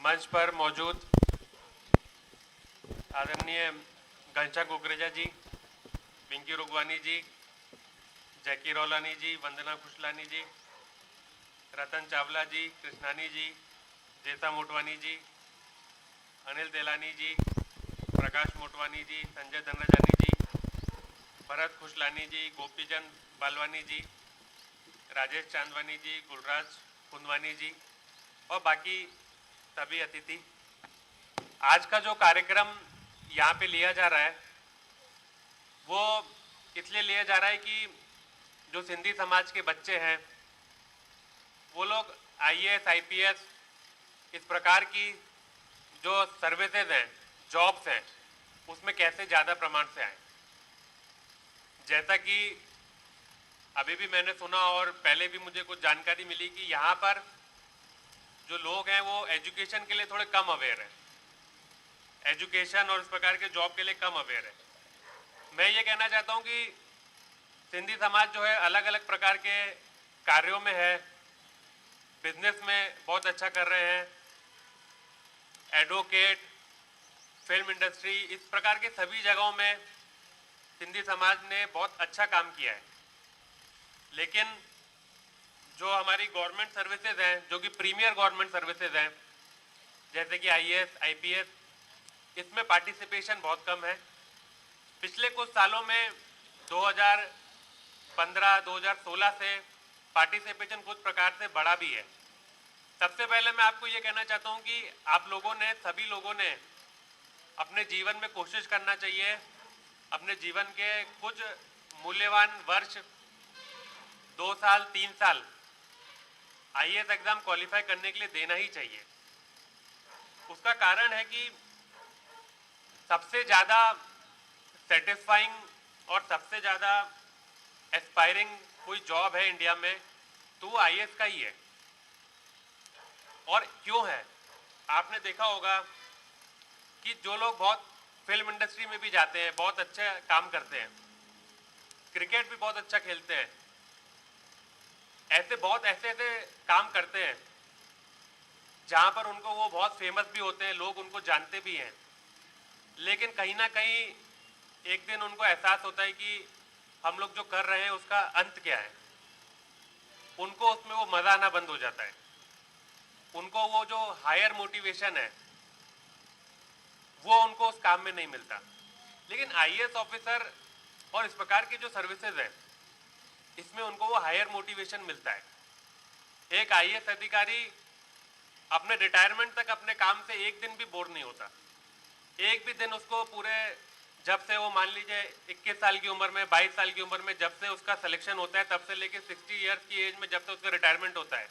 मंच पर मौजूद आदरणीय घनश्याम कुकरेजा जी, पिंकी रुगवानी जी, जैकी रोलानी जी, वंदना खुशलानी जी, रतन चावला जी, कृष्णानी जी, जेता मोटवानी जी, अनिल तेलानी जी, प्रकाश मोटवानी जी, संजय धनराजानी जी, भरत खुशलानी जी, गोपीचंद बालवानी जी, राजेश चांदवानी जी, गुलराज कुंदवानी जी और बाकी सभी अतिथि। आज का जो कार्यक्रम यहाँ पे लिया जा रहा है वो इसलिए लिया जा रहा है कि जो सिंधी समाज के बच्चे हैं वो लोग आईएएस, आईपीएस इस प्रकार की जो सर्विसेज हैं, जॉब्स हैं, उसमें कैसे ज़्यादा प्रमाण से आए। जैसा कि अभी भी मैंने सुना और पहले भी मुझे कुछ जानकारी मिली कि यहाँ पर जो लोग हैं वो एजुकेशन के लिए थोड़े कम अवेयर हैं, एजुकेशन और इस प्रकार के जॉब के लिए कम अवेयर है। मैं ये कहना चाहता हूँ कि सिंधी समाज जो है अलग अलग प्रकार के कार्यों में है, बिजनेस में बहुत अच्छा कर रहे हैं, एडवोकेट, फिल्म इंडस्ट्री, इस प्रकार के सभी जगहों में सिंधी समाज ने बहुत अच्छा काम किया है। लेकिन जो हमारी गवर्नमेंट सर्विसेज हैं, जो कि प्रीमियर गवर्नमेंट सर्विसेज हैं, जैसे कि आईएएस, आईपीएस, इसमें पार्टिसिपेशन बहुत कम है। पिछले कुछ सालों में 2015, 2016 से पार्टिसिपेशन कुछ प्रकार से बढ़ा भी है। सबसे पहले मैं आपको ये कहना चाहता हूँ कि आप लोगों ने, सभी लोगों ने अपने जीवन में कोशिश करना चाहिए, अपने जीवन के कुछ मूल्यवान वर्ष 2 साल 3 साल आईएएस एग्जाम क्वालिफाई करने के लिए देना ही चाहिए। उसका कारण है कि सबसे ज़्यादा सेटिस्फाइंग और सबसे ज़्यादा एस्पायरिंग कोई जॉब है इंडिया में तो वो आईएएस का ही है। और क्यों है? आपने देखा होगा कि जो लोग बहुत फिल्म इंडस्ट्री में भी जाते हैं, बहुत अच्छे काम करते हैं, क्रिकेट भी बहुत अच्छा खेलते हैं, ऐसे काम करते हैं जहां पर उनको वो बहुत फेमस भी होते हैं, लोग उनको जानते भी हैं, लेकिन कहीं ना कहीं एक दिन उनको एहसास होता है कि हम लोग जो कर रहे हैं उसका अंत क्या है। उनको उसमें वो मज़ा आना बंद हो जाता है, उनको वो जो हायर मोटिवेशन है वो उनको उस काम में नहीं मिलता। लेकिन आईएएस ऑफिसर और इस प्रकार की जो सर्विसेज है इसमें उनको वो हायर मोटिवेशन मिलता है। एक आईएएस अधिकारी अपने रिटायरमेंट तक अपने काम से एक दिन भी बोर नहीं होता। एक भी दिन उसको पूरे, जब से वो मान लीजिए 21 साल की उम्र में, 22 साल की उम्र में जब से उसका सिलेक्शन होता है तब से लेकर 60 ईयर्स की एज में जब से उसका रिटायरमेंट होता है,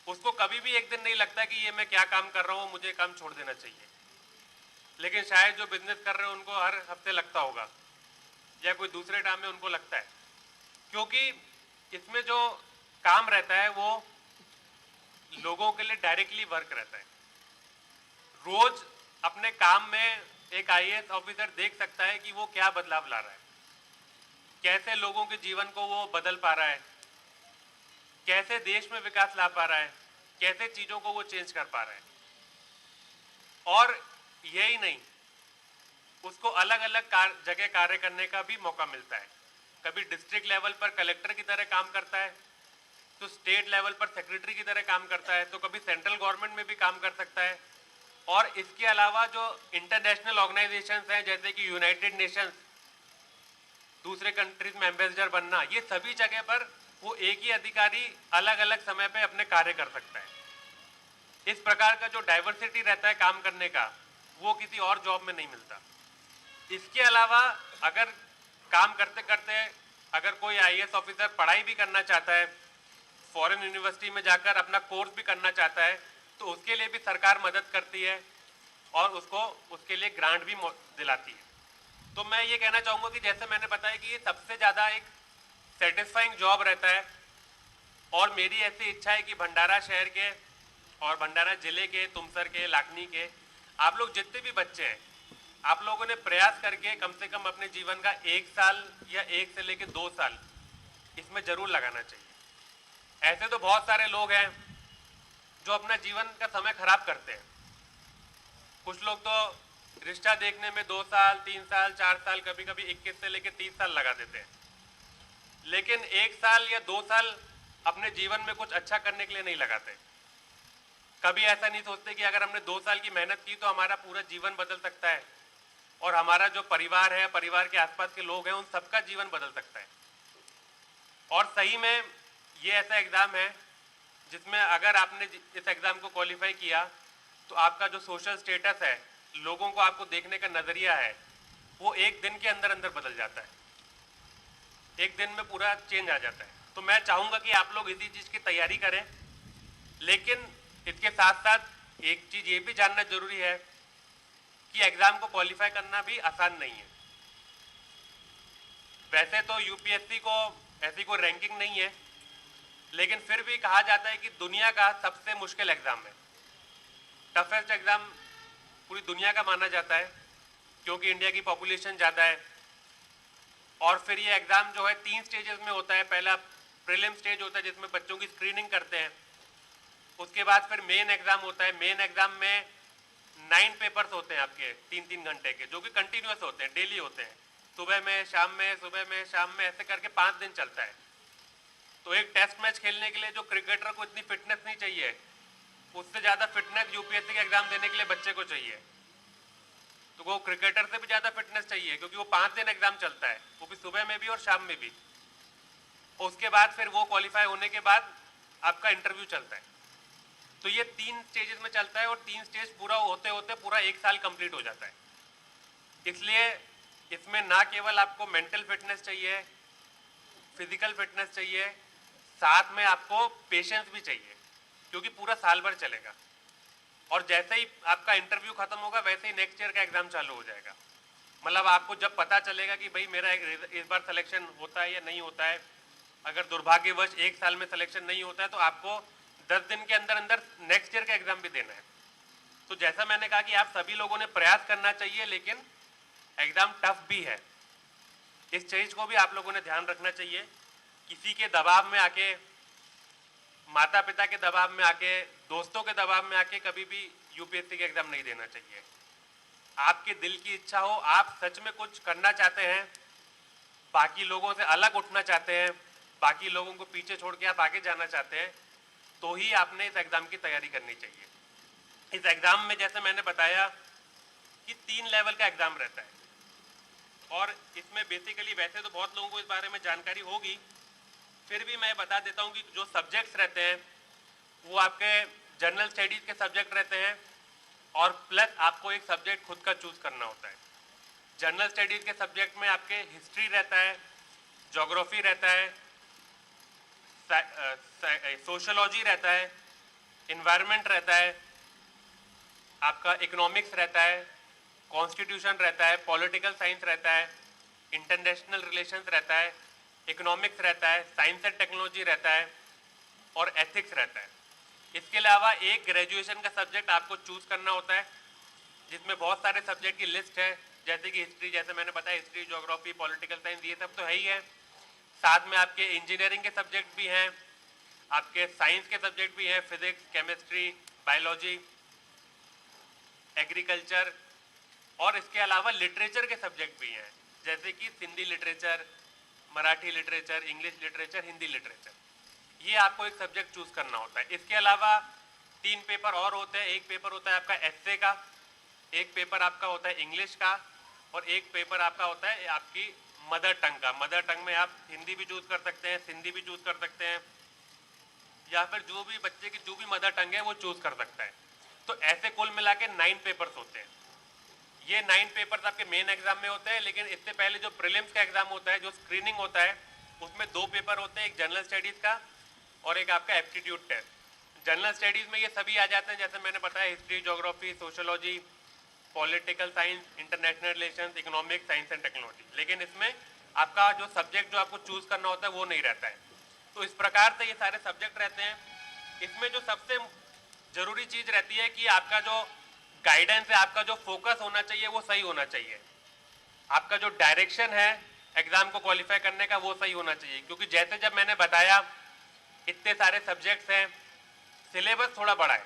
उसको कभी भी एक दिन नहीं लगता कि ये मैं क्या काम कर रहा हूँ, मुझे काम छोड़ देना चाहिए। लेकिन शायद जो बिजनेस कर रहे हैं उनको हर हफ्ते लगता होगा या कोई दूसरे टाइम में उनको लगता है, क्योंकि इसमें जो काम रहता है वो लोगों के लिए डायरेक्टली वर्क रहता है। रोज अपने काम में एक आईएएस ऑफिसर देख सकता है कि वो क्या बदलाव ला रहा है, कैसे लोगों के जीवन को वो बदल पा रहा है, कैसे देश में विकास ला पा रहा है, कैसे चीज़ों को वो चेंज कर पा रहा है। और यही नहीं, उसको अलग अलग जगह कार्य करने का भी मौका मिलता है। कभी डिस्ट्रिक्ट लेवल पर कलेक्टर की तरह काम करता है, तो स्टेट लेवल पर सेक्रेटरी की तरह काम करता है, तो कभी सेंट्रल गवर्नमेंट में भी काम कर सकता है। और इसके अलावा जो इंटरनेशनल ऑर्गेनाइजेशंस हैं जैसे कि यूनाइटेड नेशंस, दूसरे कंट्रीज में एम्बेसडर बनना, ये सभी जगह पर वो एक ही अधिकारी अलग अलग समय पे अपने कार्य कर सकता है। इस प्रकार का जो डाइवर्सिटी रहता है काम करने का, वो किसी और जॉब में नहीं मिलता। इसके अलावा अगर काम करते करते अगर कोई आईएएस ऑफिसर पढ़ाई भी करना चाहता है, फॉरेन यूनिवर्सिटी में जाकर अपना कोर्स भी करना चाहता है, तो उसके लिए भी सरकार मदद करती है और उसको उसके लिए ग्रांट भी दिलाती है। तो मैं ये कहना चाहूँगा कि जैसे मैंने बताया कि ये सबसे ज़्यादा एक सेटिस्फाइंग जॉब रहता है। और मेरी ऐसी इच्छा है कि भंडारा शहर के और भंडारा जिले के, तुमसर के, लाखनी के आप लोग जितने भी बच्चे हैं, आप लोगों ने प्रयास करके कम से कम अपने जीवन का 1 साल या 1 से लेकर 2 साल इसमें जरूर लगाना चाहिए। ऐसे तो बहुत सारे लोग हैं जो अपना जीवन का समय खराब करते हैं, कुछ लोग तो रिश्ता देखने में 2 साल 3 साल 4 साल कभी कभी 21 से लेकर 30 साल लगा देते हैं, लेकिन 1 साल या 2 साल अपने जीवन में कुछ अच्छा करने के लिए नहीं लगाते। कभी ऐसा नहीं सोचते कि अगर हमने 2 साल की मेहनत की तो हमारा पूरा जीवन बदल सकता है और हमारा जो परिवार है, परिवार के आसपास के लोग हैं, उन सबका जीवन बदल सकता है। और सही में ये ऐसा एग्ज़ाम है जिसमें अगर आपने इस एग्ज़ाम को क्वालिफाई किया तो आपका जो सोशल स्टेटस है, लोगों को आपको देखने का नज़रिया है, वो एक दिन के अंदर अंदर बदल जाता है, एक दिन में पूरा चेंज आ जाता है। तो मैं चाहूँगा कि आप लोग इसी चीज़ की तैयारी करें, लेकिन इसके साथ साथ एक चीज़ ये भी जानना जरूरी है कि एग्ज़ाम को क्वालिफाई करना भी आसान नहीं है। वैसे तो यूपीएससी को ऐसी कोई रैंकिंग नहीं है, लेकिन फिर भी कहा जाता है कि दुनिया का सबसे मुश्किल एग्ज़ाम है, टफेस्ट एग्ज़ाम पूरी दुनिया का माना जाता है, क्योंकि इंडिया की पॉपुलेशन ज़्यादा है। और फिर ये एग्ज़ाम जो है 3 स्टेजेस में होता है। पहला प्रीलिम स्टेज होता है जिसमें बच्चों की स्क्रीनिंग करते हैं, उसके बाद फिर मेन एग्ज़ाम होता है। मेन एग्ज़ाम में 9 पेपर्स होते हैं आपके 3-3 घंटे के, जो कि कंटिन्यूस होते हैं, डेली होते हैं, सुबह में शाम में, सुबह में शाम में, ऐसे करके 5 दिन चलता है। तो एक टेस्ट मैच खेलने के लिए जो क्रिकेटर को इतनी फिटनेस नहीं चाहिए, उससे ज़्यादा फिटनेस यूपीएससी का एग्ज़ाम देने के लिए बच्चे को चाहिए। तो वो क्रिकेटर से भी ज़्यादा फिटनेस चाहिए, क्योंकि वो 5 दिन एग्ज़ाम चलता है, वो भी सुबह में भी और शाम में भी। उसके बाद फिर वो क्वालिफाई होने के बाद आपका इंटरव्यू चलता है। तो ये 3 स्टेजेस में चलता है और 3 स्टेज पूरा होते होते पूरा 1 साल कंप्लीट हो जाता है। इसलिए इसमें ना केवल आपको मेंटल फिटनेस चाहिए, फिजिकल फिटनेस चाहिए, साथ में आपको पेशेंस भी चाहिए, क्योंकि पूरा साल भर चलेगा। और जैसे ही आपका इंटरव्यू खत्म होगा वैसे ही नेक्स्ट ईयर का एग्जाम चालू हो जाएगा। मतलब आपको जब पता चलेगा कि भाई मेरा इस बार सिलेक्शन होता है या नहीं होता है, अगर दुर्भाग्यवश 1 साल में सिलेक्शन नहीं होता है तो आपको 10 दिन के अंदर अंदर नेक्स्ट ईयर का एग्जाम भी देना है। तो जैसा मैंने कहा कि आप सभी लोगों ने प्रयास करना चाहिए, लेकिन एग्जाम टफ भी है, इस चीज को भी आप लोगों ने ध्यान रखना चाहिए। किसी के दबाव में आके, माता पिता के दबाव में आके, दोस्तों के दबाव में आके कभी भी यूपीएससी का एग्जाम नहीं देना चाहिए। आपके दिल की इच्छा हो, आप सच में कुछ करना चाहते हैं, बाकी लोगों से अलग उठना चाहते हैं, बाकी लोगों को पीछे छोड़ के आप आगे जाना चाहते हैं, तो ही आपने इस एग्जाम की तैयारी करनी चाहिए। इस एग्जाम में जैसे मैंने बताया कि 3 लेवल का एग्जाम रहता है, और इसमें बेसिकली वैसे तो बहुत लोगों को इस बारे में जानकारी होगी, फिर भी मैं बता देता हूँ कि जो सब्जेक्ट्स रहते हैं वो आपके जनरल स्टडीज़ के सब्जेक्ट रहते हैं, और प्लस आपको एक सब्जेक्ट खुद का चूज़ करना होता है। जनरल स्टडीज़ के सब्जेक्ट में आपके हिस्ट्री रहता है, ज्योग्राफी रहता है, सोशोलॉजी रहता है, इन्वायरमेंट रहता है, आपका इकोनॉमिक्स रहता है, कॉन्स्टिट्यूशन रहता है, पॉलिटिकल साइंस रहता है, इंटरनेशनल रिलेशंस रहता है, इकोनॉमिक्स रहता है, साइंस एंड टेक्नोलॉजी रहता है, और एथिक्स रहता है। इसके अलावा एक ग्रेजुएशन का सब्जेक्ट आपको चूज़ करना होता है, जिसमें बहुत सारे सब्जेक्ट की लिस्ट है, जैसे कि हिस्ट्री, जैसे मैंने बताया, हिस्ट्री, ज्योग्राफी, पॉलिटिकल साइंस, ये सब तो है ही है। साथ में आपके इंजीनियरिंग के सब्जेक्ट भी हैं, आपके साइंस के सब्जेक्ट भी हैं, फिजिक्स, केमिस्ट्री, बायोलॉजी, एग्रीकल्चर, और इसके अलावा लिटरेचर के सब्जेक्ट भी हैं, जैसे कि Sindhi literature, Marathi literature, English literature, Hindi literature. ये आपको एक सब्जेक्ट चूज करना होता है। इसके अलावा 3 पेपर और होते हैं। एक पेपर होता है आपका एस्से का, एक पेपर आपका होता है इंग्लिश का, और एक पेपर आपका होता है आपकी मदर टंग का। मदर टंग में आप हिंदी भी चूज कर सकते हैं, सिंधी भी चूज कर सकते हैं, या फिर जो भी बच्चे की जो भी मदर टंग है वो चूज कर सकता है। तो ऐसे कुल मिला के 9 पेपर्स होते हैं। ये 9 पेपर्स आपके मेन एग्जाम में होते हैं, लेकिन इससे पहले जो प्रीलिम्स का एग्जाम होता है, जो स्क्रीनिंग होता है, उसमें 2 पेपर होते हैं, एक जनरल स्टडीज का और एक आपका एप्टीट्यूड टेस्ट। जनरल स्टडीज में ये सभी आ जाते हैं, जैसे मैंने बताया, history, geography, sociology, political science, international relations, economics, science and technology. लेकिन इसमें आपका जो सब्जेक्ट जो आपको चूज करना होता है वो नहीं रहता है। तो इस प्रकार से ये सारे सब्जेक्ट रहते हैं। इसमें जो सबसे जरूरी चीज रहती है कि आपका जो गाइडेंस है, आपका जो फोकस होना चाहिए वो सही होना चाहिए। आपका जो डायरेक्शन है एग्जाम को क्वालिफाई करने का वो सही होना चाहिए, क्योंकि जैसे जब मैंने बताया इतने सारे सब्जेक्ट्स हैं, सिलेबस थोड़ा बड़ा है।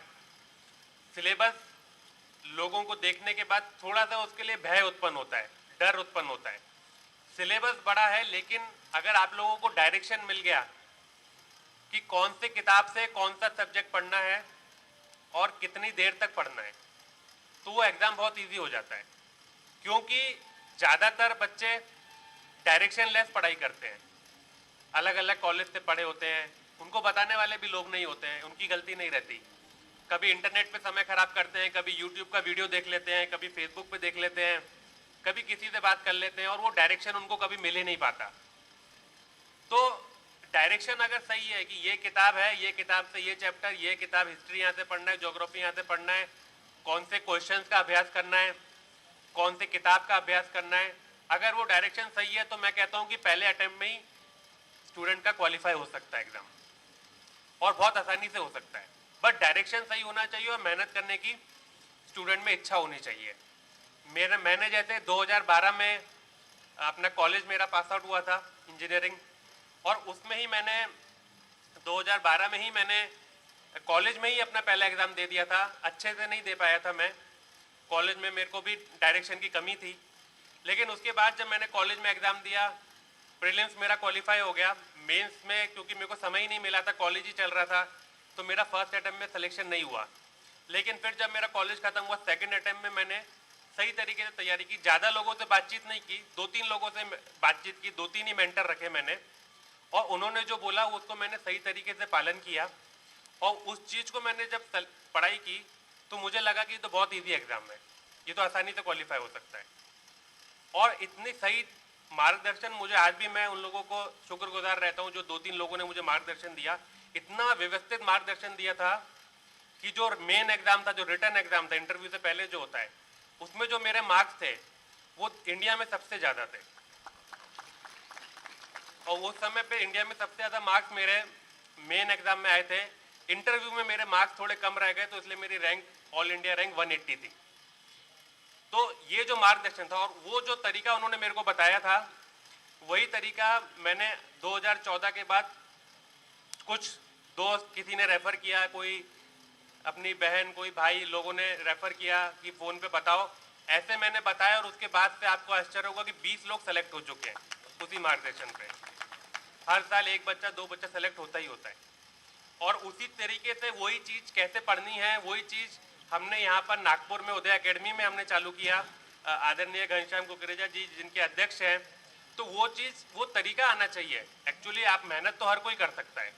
सिलेबस लोगों को देखने के बाद थोड़ा सा उसके लिए भय उत्पन्न होता है, डर उत्पन्न होता है। सिलेबस बड़ा है, लेकिन अगर आप लोगों को डायरेक्शन मिल गया कि कौन से किताब से कौन सा सब्जेक्ट पढ़ना है और कितनी देर तक पढ़ना है, तो वो एग्ज़ाम बहुत इजी हो जाता है। क्योंकि ज़्यादातर बच्चे डायरेक्शन लेस पढ़ाई करते हैं, अलग अलग कॉलेज से पढ़े होते हैं, उनको बताने वाले भी लोग नहीं होते हैं, उनकी गलती नहीं रहती। कभी इंटरनेट पे समय खराब करते हैं, कभी यूट्यूब का वीडियो देख लेते हैं, कभी फेसबुक पे देख लेते हैं, कभी किसी से बात कर लेते हैं, और वो डायरेक्शन उनको कभी मिल ही नहीं पाता। तो डायरेक्शन अगर सही है कि ये किताब है, ये किताब से ये चैप्टर, ये किताब हिस्ट्री यहाँ से पढ़ना है, ज्योग्राफी यहाँ से पढ़ना है, कौन से क्वेश्चंस का अभ्यास करना है, कौन से किताब का अभ्यास करना है, अगर वो डायरेक्शन सही है तो मैं कहता हूँ कि पहले अटेम्प्ट में ही स्टूडेंट का क्वालिफाई हो सकता है एग्जाम, और बहुत आसानी से हो सकता है। बट डायरेक्शन सही होना चाहिए और मेहनत करने की स्टूडेंट में इच्छा होनी चाहिए। मैंने जैसे 2012 में अपना कॉलेज मेरा पास आउट हुआ था इंजीनियरिंग, और उसमें ही मैंने 2012 में ही मैंने कॉलेज में ही अपना पहला एग्ज़ाम दे दिया था। अच्छे से नहीं दे पाया था मैं, कॉलेज में मेरे को भी डायरेक्शन की कमी थी। लेकिन उसके बाद जब मैंने कॉलेज में एग्ज़ाम दिया, प्रीलिम्स मेरा क्वालिफाई हो गया। मेंस में क्योंकि मेरे को समय ही नहीं मिला था, कॉलेज ही चल रहा था, तो मेरा फर्स्ट अटैम्प्ट में सिलेक्शन नहीं हुआ। लेकिन फिर जब मेरा कॉलेज खत्म हुआ, सेकंड अटैम्प्ट में मैंने सही तरीके से तैयारी की। ज़्यादा लोगों से बातचीत नहीं की, 2-3 लोगों से बातचीत की, 2-3 ही मेंटर रखे मैंने, और उन्होंने जो बोला उसको मैंने सही तरीके से पालन किया। और उस चीज़ को मैंने जब पढ़ाई की तो मुझे लगा कि ये तो बहुत ईजी एग्ज़ाम है, ये तो आसानी से क्वालिफाई हो सकता है। और इतनी सही मार्गदर्शन मुझे आज भी, मैं उन लोगों को शुक्रगुजार रहता हूँ जो 2-3 लोगों ने मुझे मार्गदर्शन दिया। इतना व्यवस्थित मार्गदर्शन दिया था कि जो मेन एग्ज़ाम था, जो रिटन एग्ज़ाम था, इंटरव्यू से पहले जो होता है, उसमें जो मेरे मार्क्स थे वो इंडिया में सबसे ज़्यादा थे। और उस समय पे इंडिया में सबसे ज़्यादा मार्क्स मेरे मेन एग्ज़ाम में आए थे। इंटरव्यू में मेरे मार्क्स थोड़े कम रह गए, तो इसलिए मेरी रैंक ऑल इंडिया रैंक 180 थी। तो ये जो मार्गदर्शन था और वो जो तरीका उन्होंने मेरे को बताया था, वही तरीका मैंने 2014 के बाद कुछ दोस्त, किसी ने रेफ़र किया, कोई अपनी बहन, कोई भाई, लोगों ने रेफ़र किया कि फ़ोन पे बताओ, ऐसे मैंने बताया। और उसके बाद से आपको आश्चर्य होगा कि 20 लोग सेलेक्ट हो चुके हैं उसी मार्गदर्शन पे। हर साल 1 बच्चा 2 बच्चा सेलेक्ट होता ही होता है। और उसी तरीके से वही चीज़ कैसे पढ़नी है, वही चीज़ हमने यहाँ पर नागपुर में उदय एकेडमी में हमने चालू किया। आदरणीय घनश्याम कुकरेजा जी जिनके अध्यक्ष हैं, तो वो चीज़, वो तरीका आना चाहिए। एक्चुअली आप मेहनत तो हर कोई कर सकता है,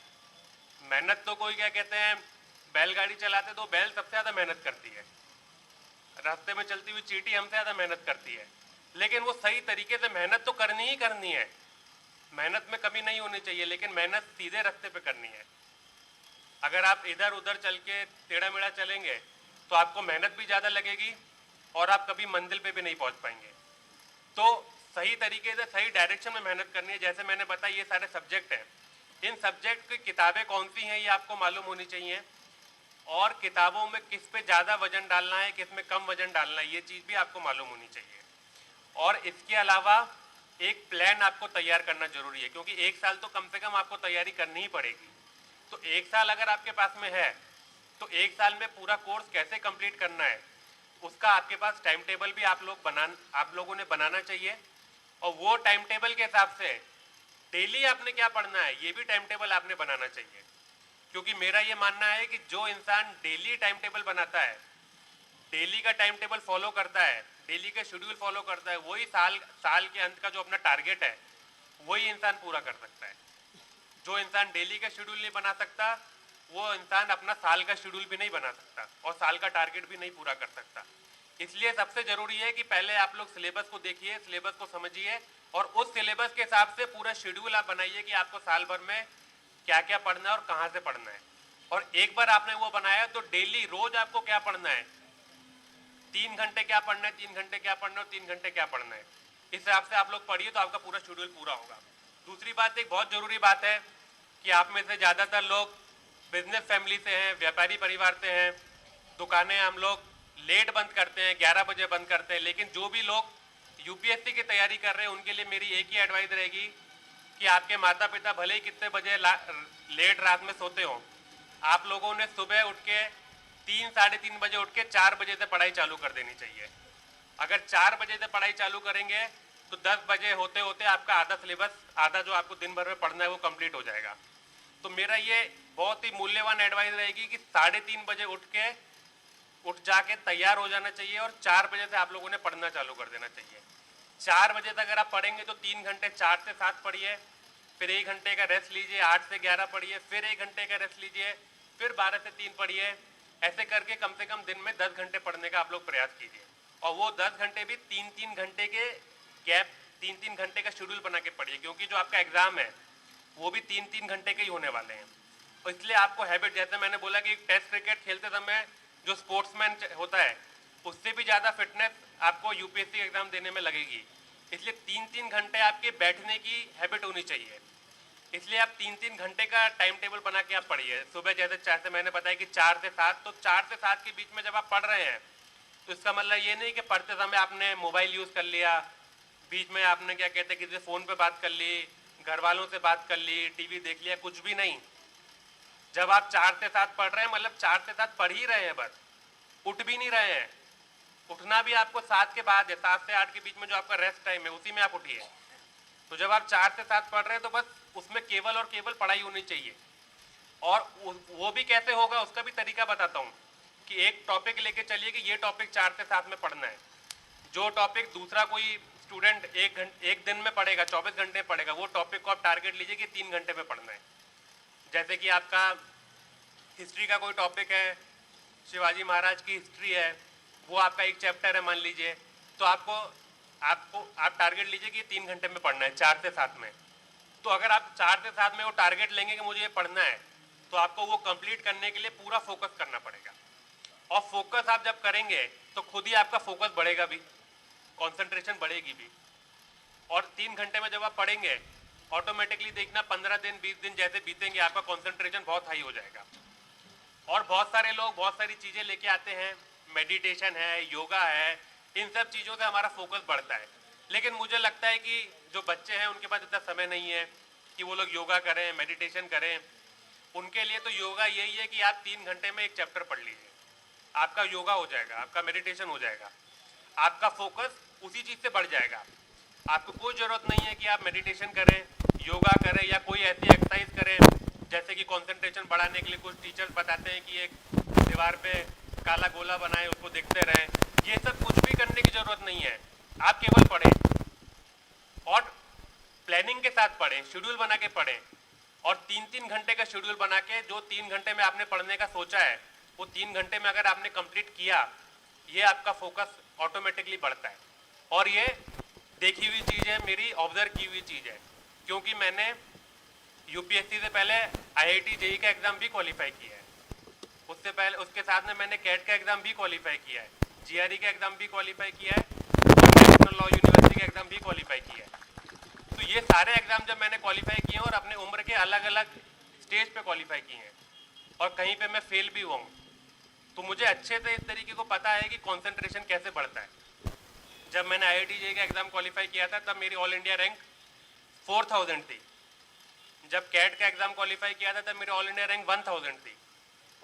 मेहनत तो कोई, क्या कहते हैं, बैलगाड़ी चलाते तो बैल सबसे ज़्यादा मेहनत करती है, रास्ते में चलती हुई चींटी हमसे ज़्यादा मेहनत करती है। लेकिन वो सही तरीके से मेहनत तो करनी ही करनी है, मेहनत में कमी नहीं होनी चाहिए, लेकिन मेहनत सीधे रास्ते पे करनी है। अगर आप इधर उधर चल के टेढ़ा मेढ़ा चलेंगे तो आपको मेहनत भी ज़्यादा लगेगी और आप कभी मंजिल पे भी नहीं पहुंच पाएंगे। तो सही तरीके से सही डायरेक्शन में मेहनत करनी है। जैसे मैंने बताया, ये सारे सब्जेक्ट हैं, इन सब्जेक्ट की किताबें कौन सी हैं ये आपको मालूम होनी चाहिए, और किताबों में किस पे ज़्यादा वजन डालना है, किस में कम वजन डालना है, ये चीज़ भी आपको मालूम होनी चाहिए। और इसके अलावा एक प्लान आपको तैयार करना जरूरी है, क्योंकि 1 साल तो कम से कम आपको तैयारी करनी ही पड़ेगी। तो 1 साल अगर आपके पास में है, तो 1 साल में पूरा कोर्स कैसे कंप्लीट करना है, उसका आपके पास टाइम टेबल भी आप लोगों ने बनाना चाहिए। और वो टाइम टेबल के हिसाब से डेली आपने क्या पढ़ना है, ये भी टाइम टेबल आपने बनाना चाहिए। क्योंकि मेरा ये मानना है कि जो इंसान डेली टाइम टेबल बनाता है, डेली का टाइम टेबल फॉलो करता है, डेली का शेड्यूल फॉलो करता है, वही साल के अंत का जो अपना टारगेट है, वही इंसान पूरा कर सकता है। जो इंसान डेली का शेड्यूल नहीं बना सकता, वो इंसान अपना साल का शेड्यूल भी नहीं बना सकता और साल का टारगेट भी नहीं पूरा कर सकता। इसलिए सबसे ज़रूरी है कि पहले आप लोग सिलेबस को देखिए, सिलेबस को समझिए, और उस सिलेबस के हिसाब से पूरा शेड्यूल आप बनाइए कि आपको साल भर में क्या क्या पढ़ना है और कहाँ से पढ़ना है। और एक बार आपने वो बनाया तो डेली रोज आपको क्या पढ़ना है, 3 घंटे क्या पढ़ना है, 3 घंटे क्या पढ़ना है और 3 घंटे क्या पढ़ना है, इस हिसाब से आप लोग पढ़िए तो आपका पूरा शेड्यूल पूरा होगा। दूसरी बात, एक बहुत ज़रूरी बात है कि आप में से ज़्यादातर लोग बिजनेस फैमिली से हैं, व्यापारी परिवार से हैं। दुकानें हम लोग लेट बंद करते हैं, 11 बजे बंद करते हैं। लेकिन जो भी लोग यूपीएससी की तैयारी कर रहे हैं, उनके लिए मेरी एक ही एडवाइस रहेगी कि आपके माता पिता भले ही कितने बजे लेट रात में सोते हो, आप लोगों ने सुबह उठ के 3 साढ़े 3 बजे उठ के 4 बजे से पढ़ाई चालू कर देनी चाहिए। अगर 4 बजे से पढ़ाई चालू करेंगे तो 10 बजे होते होते आपका आधा सिलेबस, आधा जो आपको दिन भर में पढ़ना है वो कंप्लीट हो जाएगा। तो मेरा ये बहुत ही मूल्यवान एडवाइस रहेगी कि 3:30 बजे उठ जाके तैयार हो जाना चाहिए और 4 बजे से आप लोगों ने पढ़ना चालू कर देना चाहिए। 4 बजे तक अगर आप पढ़ेंगे तो 3 घंटे 4 से 7 पढ़िए, फिर 1 घंटे का रेस्ट लीजिए, 8 से 11 पढ़िए, फिर 1 घंटे का रेस्ट लीजिए, फिर 12 से 3 पढ़िए। ऐसे करके कम से कम दिन में 10 घंटे पढ़ने का आप लोग प्रयास कीजिए और वो 10 घंटे भी 3-3 घंटे के गैप, 3-3 घंटे का शेड्यूल बना के पढ़िए, क्योंकि जो आपका एग्जाम है वो भी 3-3 घंटे के ही होने वाले हैं। और इसलिए आपको हैबिट, जैसे मैंने बोला कि टेस्ट क्रिकेट खेलते समय जो स्पोर्ट्समैन होता है उससे भी ज़्यादा फिटनेस आपको यूपीएससी एग्जाम देने में लगेगी। इसलिए 3-3 घंटे आपके बैठने की हैबिट होनी चाहिए। इसलिए आप 3-3 घंटे का टाइम टेबल बना के आप पढ़िए। सुबह जैसे मैंने बताया कि 4 से 7, तो 4 से 7 के बीच में जब आप पढ़ रहे हैं तो इसका मतलब ये नहीं कि पढ़ते समय आपने मोबाइल यूज़ कर लिया, बीच में आपने क्या कहते हैं किसी से फ़ोन पे बात कर ली, घर वालों से बात कर ली, टीवी देख लिया, कुछ भी नहीं। जब आप 4 से 7 पढ़ रहे हैं मतलब 4 से 7 पढ़ ही रहे हैं, बस उठ भी नहीं रहे हैं। उठना भी आपको 7 के बाद है, 7 से 8 के बीच में जो आपका रेस्ट टाइम है उसी में आप उठिए। तो जब आप 4 से 7 पढ़ रहे हैं तो बस उसमें केवल और केवल पढ़ाई होनी चाहिए। और वो भी कैसे होगा उसका भी तरीका बताता हूँ कि एक टॉपिक लेके चलिए कि ये टॉपिक 4 से 7 में पढ़ना है। जो टॉपिक दूसरा कोई स्टूडेंट एक दिन में पढ़ेगा, 24 घंटे में पढ़ेगा, वो टॉपिक को आप टारगेट लीजिए कि 3 घंटे में पढ़ना है। जैसे कि आपका हिस्ट्री का कोई टॉपिक है, शिवाजी महाराज की हिस्ट्री है, वो आपका एक चैप्टर है मान लीजिए, तो आप टारगेट लीजिए कि 3 घंटे में पढ़ना है 4 से 7 में। तो अगर आप 4 से 7 में वो टारगेट लेंगे कि मुझे ये पढ़ना है, तो आपको वो कंप्लीट करने के लिए पूरा फोकस करना पड़ेगा। और फोकस आप जब करेंगे तो खुद ही आपका फोकस बढ़ेगा भी, कंसंट्रेशन बढ़ेगी भी। और 3 घंटे में जब आप पढ़ेंगे ऑटोमेटिकली देखना 15 दिन 20 दिन जैसे बीतेंगे आपका कंसंट्रेशन बहुत हाई हो जाएगा। और बहुत सारे लोग बहुत सारी चीज़ें लेके आते हैं, मेडिटेशन है, योगा है, इन सब चीज़ों से हमारा फोकस बढ़ता है। लेकिन मुझे लगता है कि जो बच्चे हैं उनके पास इतना समय नहीं है कि वो लोग योगा करें, मेडिटेशन करें। उनके लिए तो योगा यही है कि आप 3 घंटे में एक चैप्टर पढ़ लीजिए, आपका योगा हो जाएगा, आपका मेडिटेशन हो जाएगा, आपका फोकस उसी चीज़ से बढ़ जाएगा। आपको कोई ज़रूरत नहीं है कि आप मेडिटेशन करें, योगा करें या कोई ऐसी एक्सरसाइज करें। जैसे कि कंसंट्रेशन बढ़ाने के लिए कुछ टीचर्स बताते हैं कि एक दीवार पे काला गोला बनाए उसको देखते रहें, ये सब कुछ भी करने की ज़रूरत नहीं है। आप केवल पढ़ें और प्लानिंग के साथ पढ़ें, शेड्यूल बना के पढ़ें। और 3-3 घंटे का शेड्यूल बना के जो 3 घंटे में आपने पढ़ने का सोचा है वो 3 घंटे में अगर आपने कंप्लीट किया, ये आपका फोकस ऑटोमेटिकली बढ़ता है। और ये देखी हुई चीज़ है, मेरी ऑब्जर्व की हुई चीज़ है, क्योंकि मैंने यूपीएससी से पहले आईआईटी जेईई का एग्ज़ाम भी क्वालिफाई किया है, उससे पहले उसके साथ में मैंने कैट का एग्ज़ाम भी क्वालिफाई किया है, जीआरई का एग्ज़ाम भी क्वालिफाई किया है और नेशनल लॉ यूनिवर्सिटी का एग्ज़ाम भी क्वालिफाई किया है। तो ये सारे एग्ज़ाम जब मैंने क्वालिफाई किए हैं और अपने उम्र के अलग अलग स्टेज पे क्वालिफाई किए हैं और कहीं पे मैं फेल भी हुआ हूँ, तो मुझे अच्छे से इस तरीके को पता है कि कॉन्सेंट्रेशन कैसे बढ़ता है। जब मैंने आईआईटी जेईई का एग्ज़ाम क्वालिफाई किया था तब मेरी ऑल इंडिया रैंक 4000 थी। जब कैट का एग्ज़ाम क्वालिफाई किया था तब मेरी ऑल इंडिया रैंक 1000 थी।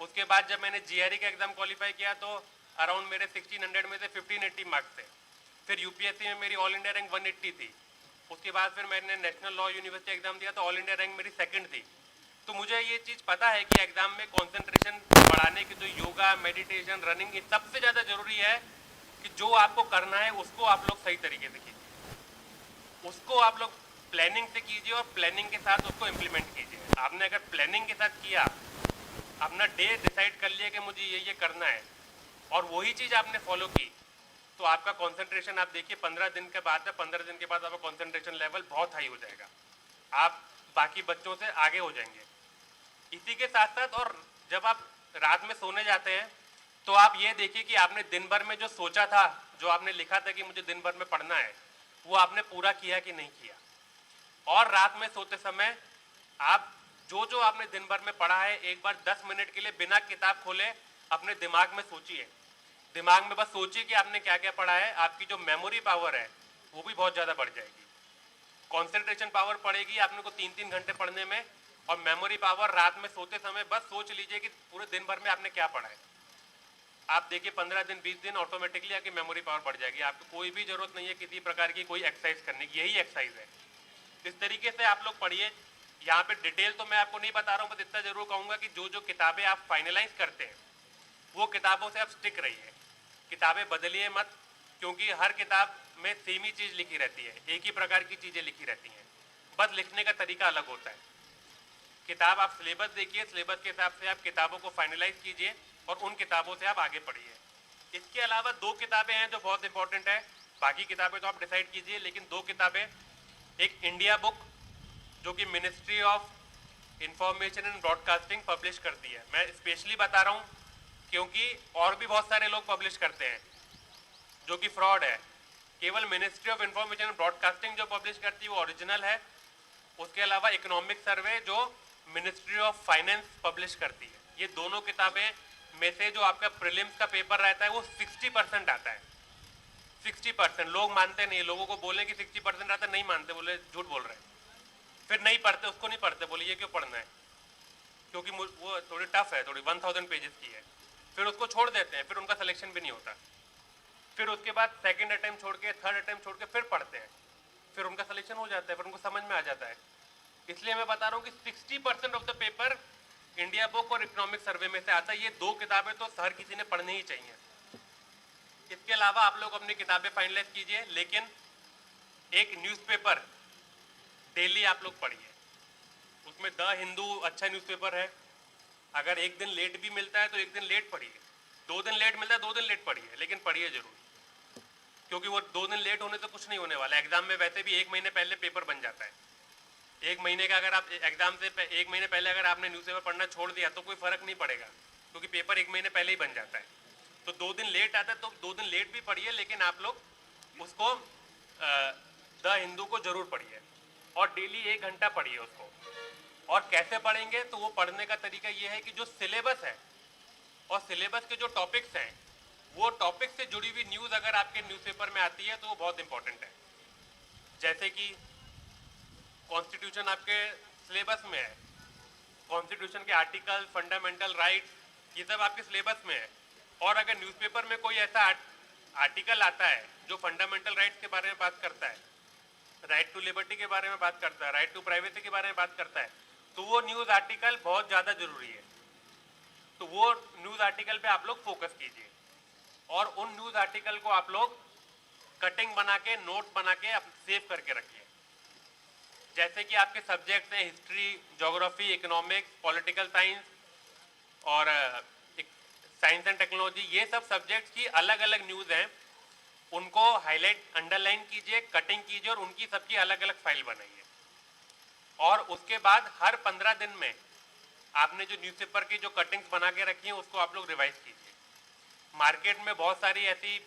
उसके बाद जब मैंने जीआरई का एग्ज़ाम क्वालिफाई किया तो अराउंड मेरे 1600 में से 1580 मार्क्स थे। फिर यूपीएससी में मेरी ऑल इंडिया रैंक 180 थी। उसके बाद फिर मैंने नेशनल लॉ यूनिवर्सिटी एग्ज़ाम दिया तो ऑल इंडिया रैंक मेरी सेकंड थी। तो मुझे ये चीज़ पता है कि एग्ज़ाम में कंसंट्रेशन बढ़ाने की जो योगा, मेडिटेशन, रनिंग, ये सबसे ज़्यादा ज़रूरी है कि जो आपको करना है उसको आप लोग सही तरीके से कीजिए, उसको आप लोग प्लानिंग से कीजिए और प्लानिंग के साथ उसको इम्प्लीमेंट कीजिए। आपने अगर प्लानिंग के साथ किया, अपना डे डिसाइड कर लिया कि मुझे ये करना है और वही चीज़ आपने फॉलो की, तो आपका कंसंट्रेशन आप देखिए 15 दिन के बाद 15 दिन के बाद आपका कंसंट्रेशन लेवल बहुत हाई हो जाएगा, आप बाकी बच्चों से आगे हो जाएंगे। इसी के साथ साथ और जब आप रात में सोने जाते हैं तो आप ये देखिए कि आपने दिन भर में जो सोचा था, जो आपने लिखा था कि मुझे दिन भर में पढ़ना है, वो आपने पूरा किया कि नहीं किया। और रात में सोते समय आप जो आपने दिन भर में पढ़ा है एक बार 10 मिनट के लिए बिना किताब खोले अपने दिमाग में सोचिए। दिमाग में बस सोचिए कि आपने क्या क्या पढ़ा है। आपकी जो मेमोरी पावर है वो भी बहुत ज़्यादा बढ़ जाएगी, कंसंट्रेशन पावर पड़ेगी आपने को 3-3 घंटे पढ़ने में, और मेमोरी पावर रात में सोते समय बस सोच लीजिए कि पूरे दिन भर में आपने क्या पढ़ा है। आप देखिए 15 दिन 20 दिन ऑटोमेटिकली आपकी मेमोरी पावर बढ़ जाएगी, आपको कोई भी जरूरत नहीं है किसी प्रकार की कोई एक्सरसाइज करने की, यही एक्सरसाइज है। इस तरीके से आप लोग पढ़िए। यहाँ पे डिटेल तो मैं आपको नहीं बता रहा हूँ, बस इतना जरूर कहूँगा कि जो जो किताबें आप फाइनलाइज करते हैं वो किताबों से आप स्टिक रहिए, किताबें बदलिए मत, क्योंकि हर किताब में सेम ही चीज़ लिखी रहती है, एक ही प्रकार की चीज़ें लिखी रहती हैं, बस लिखने का तरीका अलग होता है। किताब आप सिलेबस देखिए, सिलेबस के हिसाब से आप किताबों को फाइनलाइज कीजिए और उन किताबों से आप आगे पढ़िए। इसके अलावा 2 किताबें हैं जो बहुत इंपॉर्टेंट है, बाकी किताबें तो आप डिसाइड कीजिए, लेकिन 2 किताबें, एक इंडिया बुक जो कि ministry of information and broadcasting publish करती है, मैं स्पेशली बता रहा हूँ क्योंकि और भी बहुत सारे लोग पब्लिश करते हैं जो कि फ्रॉड है। केवल ministry of information and broadcasting जो पब्लिश करती है वो ओरिजिनल है। उसके अलावा इकोनॉमिक सर्वे जो मिनिस्ट्री ऑफ फाइनेंस पब्लिश करती है, ये दोनों किताबें में से जो आपका प्रीलिम्स का पेपर रहता है वो 60% आता है। 60% लोग मानते नहीं, लोगों को बोले कि 60% आता है, नहीं मानते, बोले झूठ बोल रहे हैं, फिर नहीं पढ़ते, उसको नहीं पढ़ते, बोले ये क्यों पढ़ना है, क्योंकि वो थोड़ी टफ है, थोड़ी 1000 पेजेस की है, फिर उसको छोड़ देते हैं, फिर उनका सिलेक्शन भी नहीं होता। फिर उसके बाद सेकंड अटेम्प्ट छोड़ के, थर्ड अटेम्प्ट छोड़ के फिर पढ़ते हैं, फिर उनका सिलेक्शन हो जाता है, फिर उनको समझ में आ जाता है। इसलिए मैं बता रहा हूँ कि 60% of the paper India book और इकोनॉमिक सर्वे में से आता है। ये 2 किताबें तो हर किसी ने पढ़नी ही चाहिए। इसके अलावा आप लोग अपनी किताबें फाइनलाइज कीजिए, लेकिन एक न्यूज़पेपर डेली आप लोग पढ़िए, उसमें द हिंदू अच्छा न्यूज़पेपर है, अगर एक दिन लेट भी मिलता है तो एक दिन लेट पढ़िए, 2 दिन लेट मिलता है 2 दिन लेट पढ़िए, लेकिन पढ़िए जरूर, क्योंकि वो 2 दिन लेट होने से कुछ नहीं होने वाला। एग्जाम में वैसे भी 1 महीने पहले पेपर बन जाता है, 1 महीने का अगर आप एग्जाम से 1 महीने पहले अगर आपने न्यूज़पेपर पढ़ना छोड़ दिया तो कोई फर्क नहीं पड़ेगा, क्योंकि पेपर 1 महीने पहले ही बन जाता है। तो 2 दिन लेट आता है तो 2 दिन लेट भी पढ़िए, लेकिन आप लोग उसको द हिंदू को जरूर पढ़िए और डेली 1 घंटा पढ़िए उसको। और कैसे पढ़ेंगे, तो वो पढ़ने का तरीका ये है कि जो सिलेबस है और सिलेबस के जो टॉपिक्स हैं, वो टॉपिक से जुड़ी हुई न्यूज़ अगर आपके न्यूज़पेपर में आती है तो वो बहुत इंपॉर्टेंट है। जैसे कि कॉन्स्टिट्यूशन आपके सिलेबस में है, कॉन्स्टिट्यूशन के आर्टिकल, फंडामेंटल राइट्स, ये सब आपके सिलेबस में है। और अगर न्यूज़पेपर में कोई ऐसा आर्टिकल आता है जो फंडामेंटल राइट्स के बारे में बात करता है, राइट टू लिबर्टी के बारे में बात करता है, राइट टू प्राइवेसी के बारे में बात करता है, तो वो न्यूज़ आर्टिकल बहुत ज़्यादा जरूरी है। तो वो न्यूज़ आर्टिकल पे आप लोग फोकस कीजिए और उन न्यूज़ आर्टिकल को आप लोग कटिंग बना के, नोट बना के सेव करके रखिए। जैसे कि आपके सब्जेक्ट हैं history, geography, economics, political science और साइंस एंड टेक्नोलॉजी, ये सब सब्जेक्ट्स की अलग अलग न्यूज़ हैं, उनको हाईलाइट, अंडरलाइन कीजिए, कटिंग कीजिए और उनकी सबकी अलग अलग फाइल बनाइए। और उसके बाद हर 15 दिन में आपने जो न्यूज़पेपर की जो कटिंग्स बना के रखी हैं उसको आप लोग रिवाइज कीजिए। मार्केट में बहुत सारी ऐसी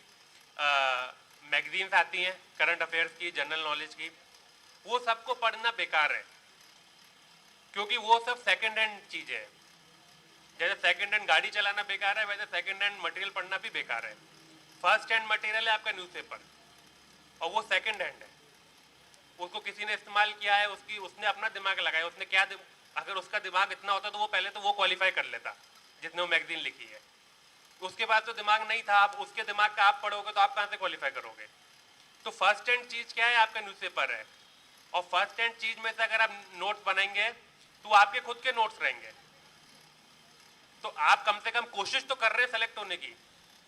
मैगजीन्स आती हैं करंट अफेयर्स की, जनरल नॉलेज की, वो सबको पढ़ना बेकार है, क्योंकि वो सब सेकंड हैंड चीज़ें हैं। जैसे सेकंड हैंड गाड़ी चलाना बेकार है, वैसे सेकंड हैंड मटेरियल पढ़ना भी बेकार है। फर्स्ट हैंड मटेरियल है आपका न्यूज़पेपर और वो सेकंड हैंड है, उसको किसी ने इस्तेमाल किया है, उसने अपना दिमाग लगाया, उसने क्या अगर उसका दिमाग इतना होता तो वो पहले तो वो क्वालिफाई कर लेता जिसने वो मैगजीन लिखी है। उसके बाद तो दिमाग नहीं था, आप उसके दिमाग का आप पढ़ोगे तो आप कहाँ से क्वालिफाई करोगे। तो फर्स्ट हैंड चीज़ क्या है, आपका न्यूज़पेपर है। और फर्स्ट हैंड चीज़ में से अगर आप नोट्स बनाएंगे तो आपके खुद के नोट्स रहेंगे। तो आप कम से कम कोशिश तो कर रहे हैं सेलेक्ट होने की,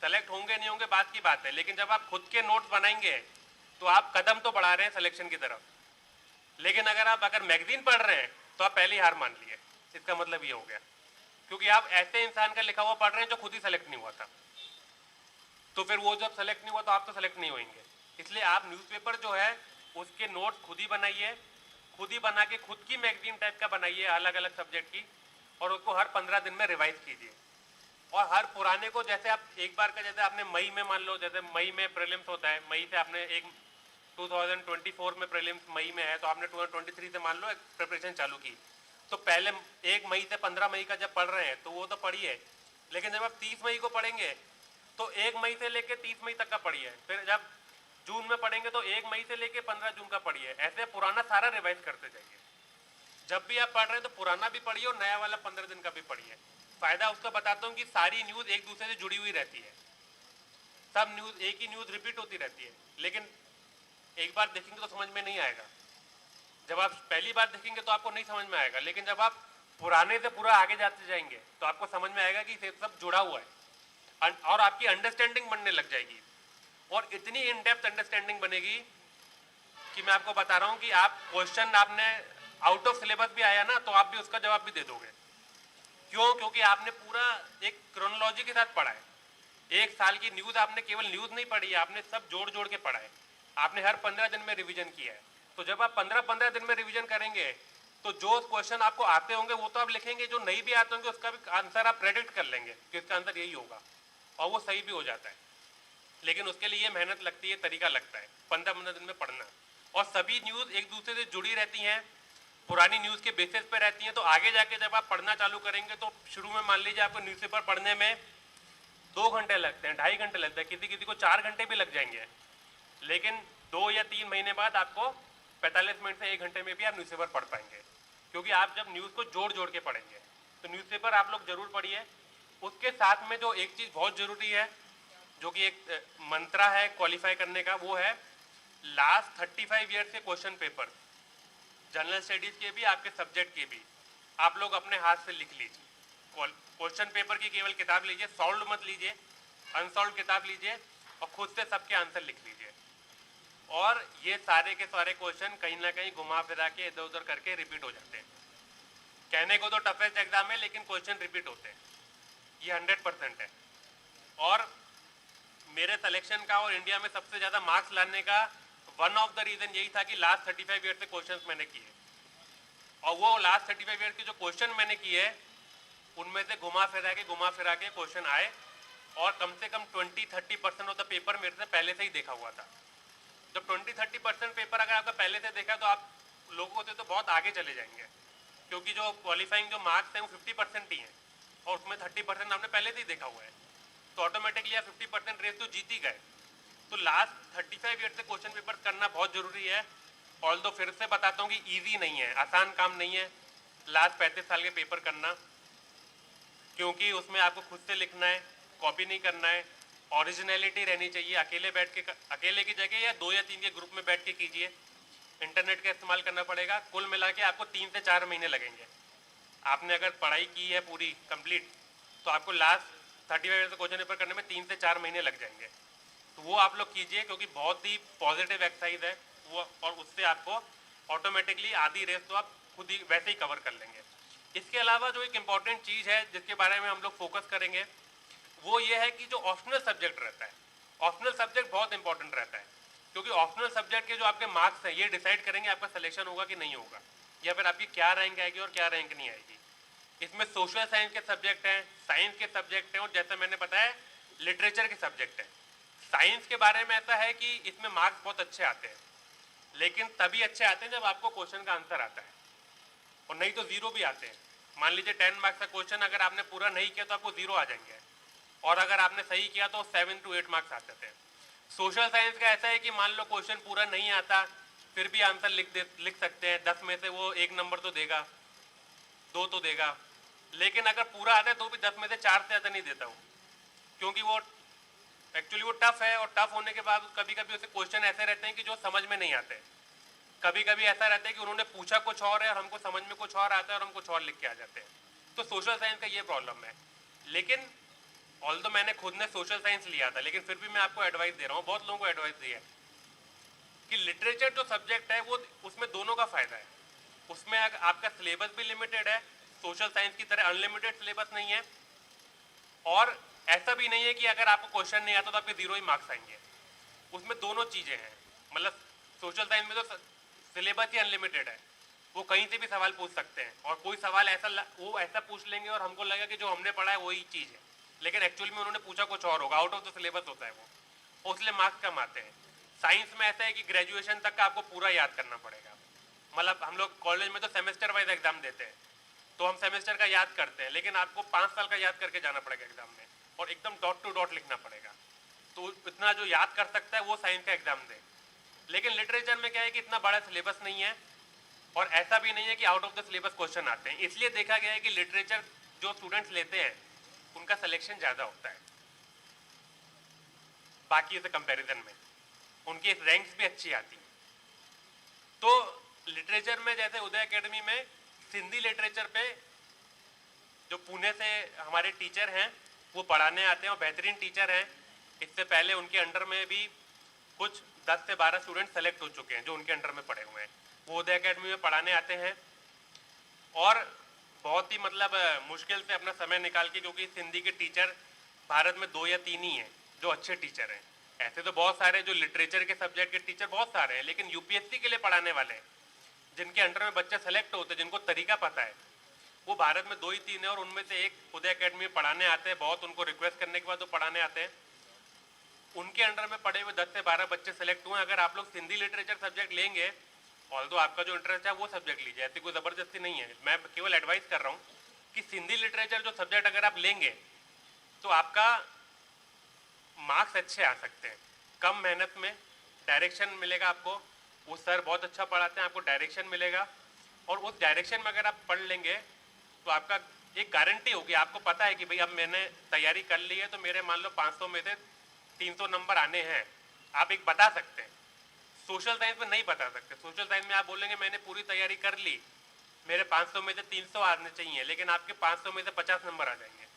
सेलेक्ट होंगे नहीं होंगे बात की बात है, लेकिन जब आप खुद के नोट्स बनाएंगे तो आप कदम तो बढ़ा रहे हैं सिलेक्शन की तरफ। लेकिन अगर मैगजीन पढ़ रहे हैं तो आप पहले ही हार मान लिए, इसका मतलब ये हो गया, क्योंकि आप ऐसे इंसान का लिखा हुआ पढ़ रहे हैं जो खुद ही सेलेक्ट नहीं हुआ था। तो फिर वो जब सेलेक्ट नहीं हुआ तो आप तो सेलेक्ट नहीं होंगे। इसलिए आप न्यूज़पेपर जो है उसके नोट्स खुद ही बनाइए, खुद ही बना के खुद की मैगजीन टाइप का बनाइए अलग अलग सब्जेक्ट की, और उसको हर 15 दिन में रिवाइज कीजिए। और हर पुराने को, जैसे आप एक बार का, जैसे आपने मई में, मान लो जैसे मई में प्रीलिम्स होता है, मई से आपने 2024 में प्रीलिम्स मई में है, तो आपने 2023 से मान लो प्रिपरेशन चालू की, तो पहले 1 मई से 15 मई का जब पढ़ रहे हैं तो वो तो पढ़िए, लेकिन जब आप 30 मई को पढ़ेंगे तो 1 मई से लेकर 30 मई तक का पढ़िए, फिर जब जून में पढ़ेंगे तो 1 मई से लेकर 15 जून का पढ़िए, ऐसे पुराना सारा रिवाइज करते जाइए। जब भी आप पढ़ रहे हैं तो पुराना भी पढ़िए और नया वाला 15 दिन का भी पढ़िए, फ़ायदा उसका बताता हूँ कि सारी न्यूज़ एक दूसरे से जुड़ी हुई रहती है, सब न्यूज़ एक ही न्यूज़ रिपीट होती रहती है, लेकिन एक बार देखेंगे तो समझ में नहीं आएगा। जब आप पहली बार देखेंगे तो आपको नहीं समझ में आएगा, लेकिन जब आप पुराने से पूरा आगे जाते जाएंगे तो आपको समझ में आएगा कि ये सब जुड़ा हुआ है और आपकी अंडरस्टैंडिंग बनने लग जाएगी, और इतनी इन डेप्थ अंडरस्टैंडिंग बनेगी कि मैं आपको बता रहा हूँ कि आप क्वेश्चन आपने आउट ऑफ सिलेबस भी आया ना तो आप भी उसका जवाब भी दे दोगे। क्यों? क्योंकि आपने पूरा एक क्रोनोलॉजी के साथ पढ़ा है। एक साल की न्यूज़ आपने केवल न्यूज़ नहीं पढ़ी है, आपने सब जोड़ जोड़ के पढ़ा है, आपने हर 15 दिन में रिवीजन किया है। तो जब आप 15-15 दिन में रिवीजन करेंगे तो जो क्वेश्चन आपको आते होंगे वो तो आप लिखेंगे, जो नहीं भी आते होंगे उसका भी आंसर आप प्रेडिक्ट कर लेंगे कि इसका आंसर यही होगा, और वो सही भी हो जाता है। लेकिन उसके लिए मेहनत लगती है, तरीका लगता है 15-15 दिन में पढ़ना। और सभी न्यूज़ एक दूसरे से जुड़ी रहती हैं, पुरानी न्यूज़ के बेसिस पे रहती हैं। तो आगे जाके जब आप पढ़ना चालू करेंगे तो शुरू में मान लीजिए आपको न्यूज़पेपर पढ़ने में 2 घंटे लगते हैं, 2.5 घंटे लगते हैं, किसी किसी को 4 घंटे भी लग जाएंगे, लेकिन 2 या 3 महीने बाद आपको 45 मिनट से 1 घंटे में भी आप न्यूज़पेपर पढ़ पाएंगे, क्योंकि आप जब न्यूज़ को जोड़ जोड़ के पढ़ेंगे। तो न्यूज़पेपर आप लोग जरूर पढ़िए। उसके साथ में जो एक चीज़ बहुत ज़रूरी है, जो कि एक मंत्रा है क्वालिफाई करने का, वो है लास्ट 35 ईयर के क्वेश्चन पेपर, जनरल स्टडीज़ के भी, आपके सब्जेक्ट के भी, आप लोग अपने हाथ से लिख लीजिए। क्वेश्चन पेपर की केवल किताब लीजिए, सॉल्व मत लीजिए, अनसॉल्व किताब लीजिए और खुद से सबके आंसर लिख लीजिए। और ये सारे के सारे क्वेश्चन कहीं ना कहीं घुमा फिरा के इधर उधर करके रिपीट हो जाते हैं। कहने को तो टफेस्ट एग्जाम है, लेकिन क्वेश्चन रिपीट होते हैं, ये 100% है। और मेरे सिलेक्शन का और इंडिया में सबसे ज़्यादा मार्क्स लाने का वन ऑफ द रीज़न यही था कि लास्ट 35 ईयर से क्वेश्चन मैंने किए, और वो लास्ट 35 ईयर के जो क्वेश्चन मैंने किए उनमें से घुमा फिरा के क्वेश्चन आए, और कम से कम 20-30% ऑफ द पेपर मेरे से पहले से ही देखा हुआ था। जब 20-30% पेपर अगर आपका पहले से देखा तो आप लोगों से तो बहुत आगे चले जाएंगे, क्योंकि जो क्वालिफाइंग जो मार्क्स हैं वो 50% ही हैं, और उसमें 30% आपने पहले से ही देखा हुआ है, तो ऑटोमेटिकली आप 50% रेस तो जीत ही गए। तो लास्ट 35 ईयर से क्वेश्चन पेपर करना बहुत ज़रूरी है। ऑल्दो फिर से बताता हूँ कि ईजी नहीं है, आसान काम नहीं है लास्ट 35 साल के पेपर करना, क्योंकि उसमें आपको खुद से लिखना है, कॉपी नहीं करना है, ओरिजिनलिटी रहनी चाहिए। अकेले की जगह या 2 या 3 के ग्रुप में बैठ के कीजिए, इंटरनेट का इस्तेमाल करना पड़ेगा। कुल मिला के आपको 3 से 4 महीने लगेंगे। आपने अगर पढ़ाई की है पूरी कंप्लीट तो आपको लास्ट 35 से क्वेश्चन पेपर करने में 3 से 4 महीने लग जाएंगे। तो वो आप लोग कीजिए, क्योंकि बहुत ही पॉजिटिव एक्सरसाइज है वो, और उससे आपको ऑटोमेटिकली आधी रेस तो आप खुद ही वैसे ही कवर कर लेंगे। इसके अलावा जो एक इम्पॉर्टेंट चीज़ है जिसके बारे में हम लोग फोकस करेंगे वो ये है कि जो ऑप्शनल सब्जेक्ट रहता है, ऑप्शनल सब्जेक्ट बहुत इंपॉर्टेंट रहता है, क्योंकि ऑप्शनल सब्जेक्ट के जो आपके मार्क्स हैं ये डिसाइड करेंगे आपका सिलेक्शन होगा कि नहीं होगा, या फिर आपकी क्या रैंक आएगी और क्या रैंक नहीं आएगी। इसमें सोशल साइंस के सब्जेक्ट हैं, साइंस के सब्जेक्ट हैं, और जैसे मैंने बताया लिटरेचर के सब्जेक्ट हैं। साइंस के बारे में ऐसा है कि इसमें मार्क्स बहुत अच्छे आते हैं, लेकिन तभी अच्छे आते हैं जब आपको क्वेश्चन का आंसर आता है, और नहीं तो जीरो भी आते हैं। मान लीजिए 10 मार्क्स का क्वेश्चन अगर आपने पूरा नहीं किया तो आपको जीरो आ जाएंगे, और अगर आपने सही किया तो 7 to 8 मार्क्स आ जाते हैं। सोशल साइंस का ऐसा है कि मान लो क्वेश्चन पूरा नहीं आता फिर भी आंसर लिख सकते हैं, 10 में से वो 1 नंबर तो देगा, 2 तो देगा, लेकिन अगर पूरा आता है तो भी 10 में से 4 से ज़्यादा नहीं देता हूँ, क्योंकि वो एक्चुअली वो टफ है, और टफ होने के बाद कभी कभी उसे क्वेश्चन ऐसे रहते हैं कि जो समझ में नहीं आते। कभी कभी ऐसा रहता है कि उन्होंने पूछा कुछ और है और हमको समझ में कुछ और आता है और हम कुछ और लिख के आ जाते हैं। तो सोशल साइंस का ये प्रॉब्लम है। लेकिन ऑल्दो मैंने खुद ने सोशल साइंस लिया था, लेकिन फिर भी मैं आपको एडवाइस दे रहा हूँ, बहुत लोगों को एडवाइस दी है कि लिटरेचर जो सब्जेक्ट है वो उसमें दोनों का फायदा है। उसमें आपका सिलेबस भी लिमिटेड है, सोशल साइंस की तरह अनलिमिटेड सिलेबस नहीं है, और ऐसा भी नहीं है कि अगर आपको क्वेश्चन नहीं आता तो आपके 0 ही मार्क्स आएंगे। उसमें दोनों चीज़ें हैं, मतलब सोशल साइंस में तो सिलेबस ही अनलिमिटेड है, वो कहीं से भी सवाल पूछ सकते हैं, और कोई सवाल वो ऐसा पूछ लेंगे और हमको लगेगा कि जो हमने पढ़ा है वही चीज़ है, लेकिन एक्चुअली में उन्होंने पूछा कुछ और होगा, आउट ऑफ द सिलेबस होता है वो, और इसलिए मार्क्स कम आते हैं। साइंस में ऐसा है कि ग्रेजुएशन तक का आपको पूरा याद करना पड़ेगा। मतलब हम लोग कॉलेज में तो सेमेस्टर वाइज एग्जाम देते हैं, तो हम सेमेस्टर का याद करते हैं, लेकिन आपको 5 साल का याद करके जाना पड़ेगा एग्जाम में, और एकदम डॉट टू डॉट लिखना पड़ेगा। तो इतना जो याद कर सकता है वो साइंस का एग्जाम दे। लेकिन लिटरेचर में क्या है कि इतना बड़ा सिलेबस नहीं है, और ऐसा भी नहीं है कि out of the syllabus question आते हैं। इसलिए देखा गया है कि लिटरेचर जो स्टूडेंट्स लेते हैं उनका सिलेक्शन ज़्यादा होता है बाकी से कंपैरिजन में, उनकी रैंक्स भी अच्छी आती हैं। तो लिटरेचर में जैसे उदय एकेडमी में सिंधी लिटरेचर पे जो पुणे से हमारे टीचर हैं वो पढ़ाने आते हैं और बेहतरीन टीचर हैं। इससे पहले उनके अंडर में भी कुछ 10 से 12 स्टूडेंट सेलेक्ट हो चुके हैं जो उनके अंडर में पढ़े हुए हैं, वो उदय एकेडमी में पढ़ाने आते हैं। और बहुत ही मतलब मुश्किल से अपना समय निकाल के, क्योंकि हिंदी के टीचर भारत में 2 या 3 ही हैं जो अच्छे टीचर हैं। ऐसे तो बहुत सारे जो लिटरेचर के सब्जेक्ट के टीचर बहुत सारे हैं, लेकिन यूपीएससी के लिए पढ़ाने वाले हैं जिनके अंडर में बच्चे सेलेक्ट होते हैं, जिनको तरीका पता है, वो भारत में 2 ही 3 है। और उनमें से एक उदय एकेडमी में पढ़ाने आते हैं, बहुत उनको रिक्वेस्ट करने के बाद वो पढ़ाने आते हैं। उनके अंडर में पढ़े हुए 10 से 12 बच्चे सेलेक्ट हुए। अगर आप लोग हिंदी लिटरेचर सब्जेक्ट लेंगे, ऑल्दो आपका जो इंटरेस्ट है वो सब्जेक्ट लीजिए, ऐसी कोई ज़बरदस्ती नहीं है, मैं केवल एडवाइस कर रहा हूँ कि हिंदी लिटरेचर जो सब्जेक्ट अगर आप लेंगे तो आपका मार्क्स अच्छे आ सकते हैं, कम मेहनत में डायरेक्शन मिलेगा आपको। वो सर बहुत अच्छा पढ़ाते हैं, आपको डायरेक्शन मिलेगा, और उस डायरेक्शन में अगर आप पढ़ लेंगे तो आपका एक गारंटी होगी, आपको पता है कि भाई अब मैंने तैयारी कर ली है तो मेरे मान लो 500 में से 300 नंबर आने हैं, आप एक बता सकते हैं। सोशल साइंस में नहीं बता सकते। सोशल साइंस में आप बोलेंगे मैंने पूरी तैयारी कर ली, मेरे 500 में से 300 आने चाहिए, लेकिन आपके 500 में से 50 नंबर आ जाएंगे।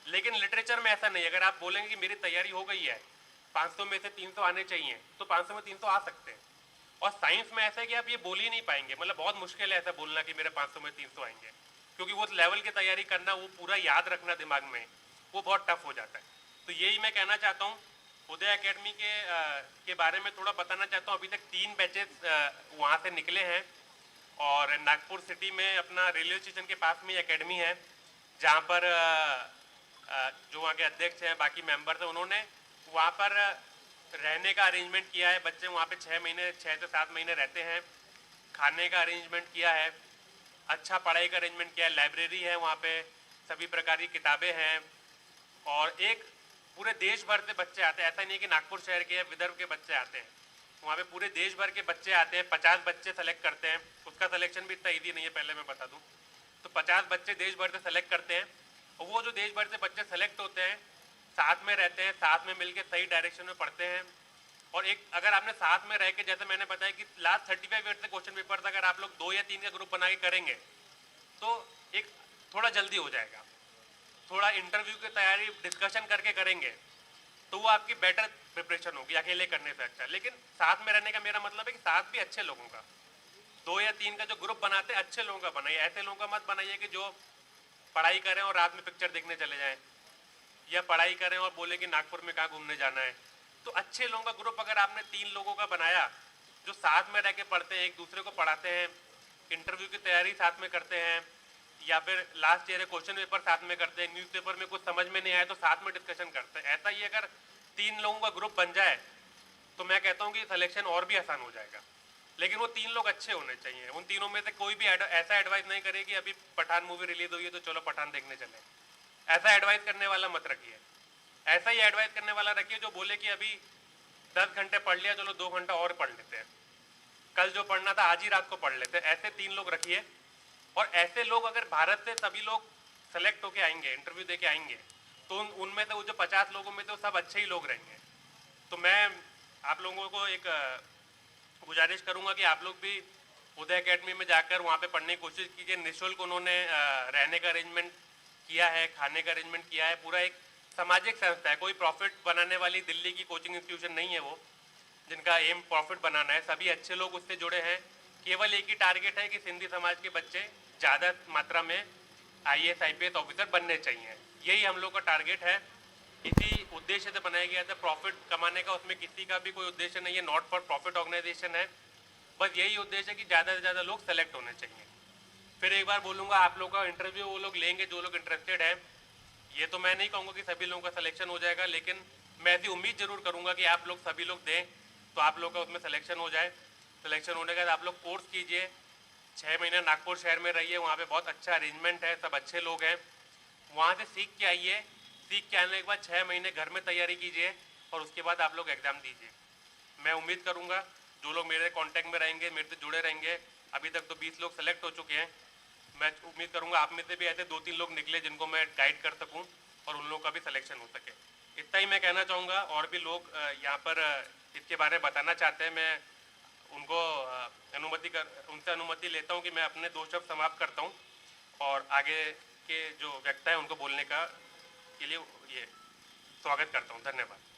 लेकिन लिटरेचर में ऐसा नहीं, अगर आप बोलेंगे कि मेरी तैयारी हो गई है, 500 में से 300 आने चाहिए, तो 500 में 300 आ सकते हैं। और साइंस में ऐसा है कि आप ये बोल ही नहीं पाएंगे, मतलब बहुत मुश्किल है ऐसा बोलना कि मेरे 500 में 300 आएंगे, क्योंकि वो लेवल की तैयारी करना, वो पूरा याद रखना दिमाग में, वो बहुत टफ हो जाता है। तो यही मैं कहना चाहता हूँ। उदय एकेडमी के बारे में थोड़ा बताना चाहता हूँ। अभी तक 3 बैचेस वहाँ से निकले हैं, और नागपुर सिटी में अपना रेलवे स्टेशन के पास में एकेडमी है, जहाँ पर जो वहाँ के अध्यक्ष हैं, बाकी मेंबर्स हैं, उन्होंने वहाँ पर रहने का अरेंजमेंट किया है। बच्चे वहाँ पे 6 से 7 महीने रहते हैं। खाने का अरेंजमेंट किया है, अच्छा पढ़ाई का अरेंजमेंट किया है, लाइब्रेरी है वहाँ पे, सभी प्रकार की किताबें हैं, और एक पूरे देश भर से बच्चे आते हैं। ऐसा नहीं है कि नागपुर शहर के या विदर्भ के बच्चे आते हैं, वहाँ पे पूरे देश भर के बच्चे आते हैं। 50 बच्चे सेलेक्ट करते हैं, उसका सिलेक्शन भी इतना ईजी नहीं है, पहले मैं बता दूँ। तो 50 बच्चे देश भर से सेलेक्ट करते हैं, और वो जो देश भर से बच्चे सेलेक्ट होते हैं साथ में रहते हैं, साथ में मिलकर सही डायरेक्शन में पढ़ते हैं। और एक अगर आपने साथ में रह के, जैसे मैंने बताया कि लास्ट 35 मिनट से क्वेश्चन पेपर था, अगर आप लोग 2 या 3 का ग्रुप बना के करेंगे तो एक थोड़ा जल्दी हो जाएगा। थोड़ा इंटरव्यू की तैयारी डिस्कशन करके करेंगे तो वो आपकी बेटर प्रिपरेशन होगी अकेले करने से अच्छा। लेकिन साथ में रहने का मेरा मतलब है कि साथ भी अच्छे लोगों का, 2 या 3 का जो ग्रुप बनाते हैं अच्छे लोगों का बनाइए। ऐसे लोगों का मत बनाइए कि जो पढ़ाई करें और रात में पिक्चर देखने चले जाएं, या पढ़ाई करें और बोले कि नागपुर में कहाँ घूमने जाना है। तो अच्छे लोगों का ग्रुप अगर आपने 3 लोगों का बनाया जो साथ में रह के पढ़ते हैं, एक दूसरे को पढ़ाते हैं, इंटरव्यू की तैयारी साथ में करते हैं, या फिर लास्ट ईयर क्वेश्चन पेपर साथ में करते हैं, न्यूज़पेपर में कुछ समझ में नहीं आया तो साथ में डिस्कशन करते हैं, ऐसा ही अगर 3 लोगों का ग्रुप बन जाए तो मैं कहता हूँ कि सिलेक्शन और भी आसान हो जाएगा। लेकिन वो 3 लोग अच्छे होने चाहिए। उन तीनों में से कोई भी ऐसा एडवाइस नहीं करे कि अभी पठान मूवी रिलीज हुई है तो चलो पठान देखने चले, ऐसा एडवाइस करने वाला मत रखिए। ऐसा ही एडवाइस करने वाला रखिए जो बोले कि अभी 10 घंटे पढ़ लिया, चलो 2 घंटा और पढ़ लेते हैं, कल जो पढ़ना था आज ही रात को पढ़ लेते हैं। ऐसे 3 लोग रखिए। और ऐसे लोग अगर भारत से सभी लोग सेलेक्ट होके आएंगे, इंटरव्यू दे के आएंगे, तो उनमें से वो जो 50 लोगों में तो सब अच्छे ही लोग रहेंगे। तो मैं आप लोगों को एक गुजारिश करूंगा कि आप लोग भी उदय एकेडमी में जाकर वहाँ पे पढ़ने की कोशिश कीजिए। निःशुल्क उन्होंने रहने का अरेंजमेंट किया है, खाने का अरेंजमेंट किया है, पूरा एक सामाजिक संस्था है, कोई प्रॉफिट बनाने वाली दिल्ली की कोचिंग इंस्टीट्यूशन नहीं है वो, जिनका एम प्रॉफिट बनाना है। सभी अच्छे लोग उससे जुड़े हैं। केवल एक ही टारगेट है कि सिंधी समाज के बच्चे ज़्यादा मात्रा में IAS IPS ऑफिसर बनने चाहिए, यही हम लोग का टारगेट है। इसी उद्देश्य से बनाया गया था, प्रॉफिट कमाने का उसमें किसी का भी कोई उद्देश्य नहीं है, नॉट फॉर प्रॉफिट ऑर्गेनाइजेशन है। बस यही उद्देश्य है कि ज़्यादा से ज़्यादा लोग सेलेक्ट होने चाहिए। फिर एक बार बोलूँगा, आप लोग का इंटरव्यू वो लोग लेंगे जो लोग इंटरेस्टेड है। ये तो मैं नहीं कहूँगा कि सभी लोगों का सिलेक्शन हो जाएगा, लेकिन मैं ऐसी उम्मीद ज़रूर करूँगा कि आप लोग सभी लोग दें तो आप लोग का उसमें सिलेक्शन हो जाए। सिलेक्शन होने के बाद आप लोग कोर्स कीजिए, 6 महीने नागपुर शहर में रहिए, वहाँ पे बहुत अच्छा अरेंजमेंट है, सब अच्छे लोग हैं, वहाँ से सीख के आइए। सीख के आने के बाद 6 महीने घर में तैयारी कीजिए, और उसके बाद आप लोग एग्ज़ाम दीजिए। मैं उम्मीद करूँगा जो लोग मेरे कांटेक्ट में रहेंगे, मेरे से जुड़े रहेंगे, अभी तक तो 20 लोग सेलेक्ट हो चुके हैं, मैं उम्मीद करूंगा आप में से भी ऐसे 2-3 लोग निकले जिनको मैं गाइड कर सकूं और उन लोगों का भी सिलेक्शन हो सके। इतना ही मैं कहना चाहूँगा। और भी लोग यहाँ पर इसके बारे में बताना चाहते हैं, मैं उनको उनसे अनुमति लेता हूँ कि मैं अपने 2 शब्द समाप्त करता हूँ और आगे के जो वक्ता है उनको बोलने का के लिए ये स्वागत करता हूँ। धन्यवाद।